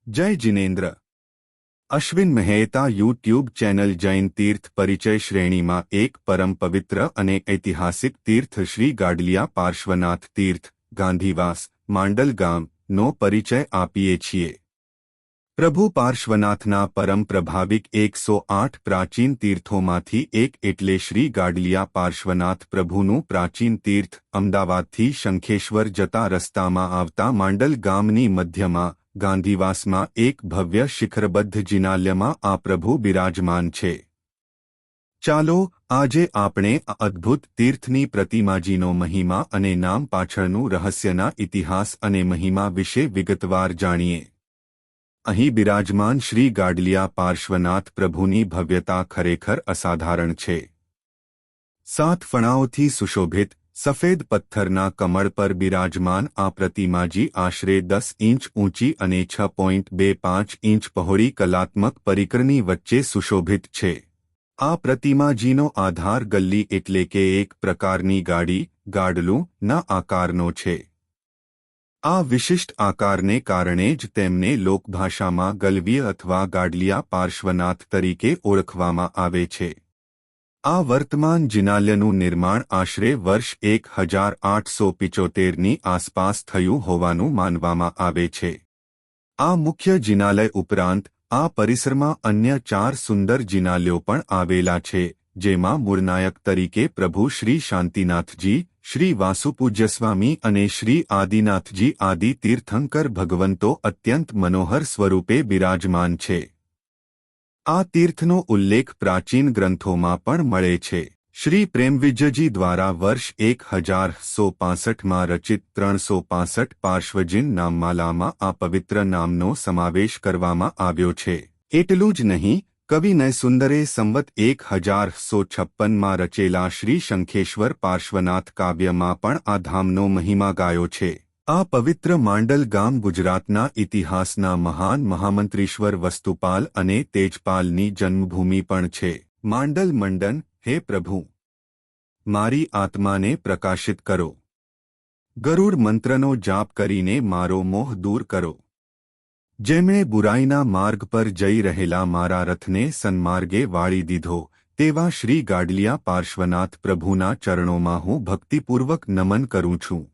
जय Jinendra. Ashwin Mehta YouTube channel Jain तीर्थ परिचय श्रेणी में एक परम पवित्र अने ऐतिहासिक तीर्थ श्री गाडलिया पार्श्वनाथ तीर्थ गांधीवास मांडल गाम नो परिचय आपीए छीए। प्रभु पार्श्वनाथना परम प्रभाविक 108 प्राचीन तीर्थोमांथी एक एटले श्री गाडलिया पार्श्वनाथ प्रभुनु प्राचीन तीर्थ अमदावादथी शंखेश्वर जता रस्तामां आवता मांडल गामनी मध्यमां गांधीवासमां एक भव्य शिखरबद्ध जिनालयमां आ प्रभु बिराजमान छे। चालो आजे आपणे आ अद्भुत तीर्थनी प्रतिमाजीनो महिमा अने नाम पाछळनु रहस्यना इतिहास अने महिमा विषे विगतवार जाणीए। અહીં બિરાજમાન શ્રી ગાડલિયા પાર્શ્વનાથ પ્રભુની ભવ્યતા ખરેખર અસાધારણ છે। 7 ફણાઓથી સુશોભિત સફેદ પથ્થરના કમળ પર બિરાજમાન આ પ્રતિમાજી આશરે 10 ઇંચ ઊંચી અને 6.25 ઇંચ પહોળી કલાત્મક પરિકરની વચ્ચે સુશોભિત છે। આ પ્રતિમાજીનો આધાર ગલ્લી એટલે કે એક પ્રકારની ગાડી ગાડલું ના આકારનો છે। આ વિશિષ્ટ આકારને કારણે જ તેમને લોકભાષામાં ગલવીય અથવા ગાડલિયા પાર્શ્વનાથ તરીકે ઓળખવામાં આવે છે। આ વર્તમાન જિનાલયનું નિર્માણ આશરે વર્ષ 1875ની આસપાસ થયું હોવાનું માનવામાં આવે છે। આ મુખ્ય જિનાલય ઉપરાંત આ પરિસરમાં અન્ય 4 સુંદર જિનાલયો પણ આવેલા છે, જેમાં મૂળનાયક તરીકે પ્રભુ શ્રી શાંતિનાથજી, श्री वासुपूज्य स्वामी अने श्री आदिनाथजी आदि तीर्थंकर भगवंतो अत्यंत मनोहर स्वरूपे विराजमान छे। आ तीर्थनो उल्लेख प्राचीन ग्रंथोमां पण मळे छे। श्री प्रेमविजयजी द्वारा वर्ष 1165 में रचित 365 पार्श्वजिन नाममालामां आ पवित्र नामनो समावेश करवामां आव्यो छे। एटलुं ज नहीं, कवि नयसुंदरे संवत 1156 में रचेला श्री शंखेश्वर पार्श्वनाथ काव्य में पण आ धामनो महिमा गायो छे। आ पवित्र मांडल गाम गुजरातना इतिहासना महान महामंत्रीश्वर वस्तुपाल अने तेजपालनी जन्मभूमि पण छे। मांडल मंडन, हे प्रभु मारी आत्माने प्रकाशित करो। गरुड़ मंत्रनो जाप करीने मारो मोह दूर करो। जेमणे बुराईना मार्ग पर जई रहेला मारा रथने सन्मार्गे वाળી દીધો તેવા શ્રી ગાડલિયા પાર્શ્વનાથ પ્રભુના ચરણોમાં હું ભક્તિપૂર્વક નમન કરું છું।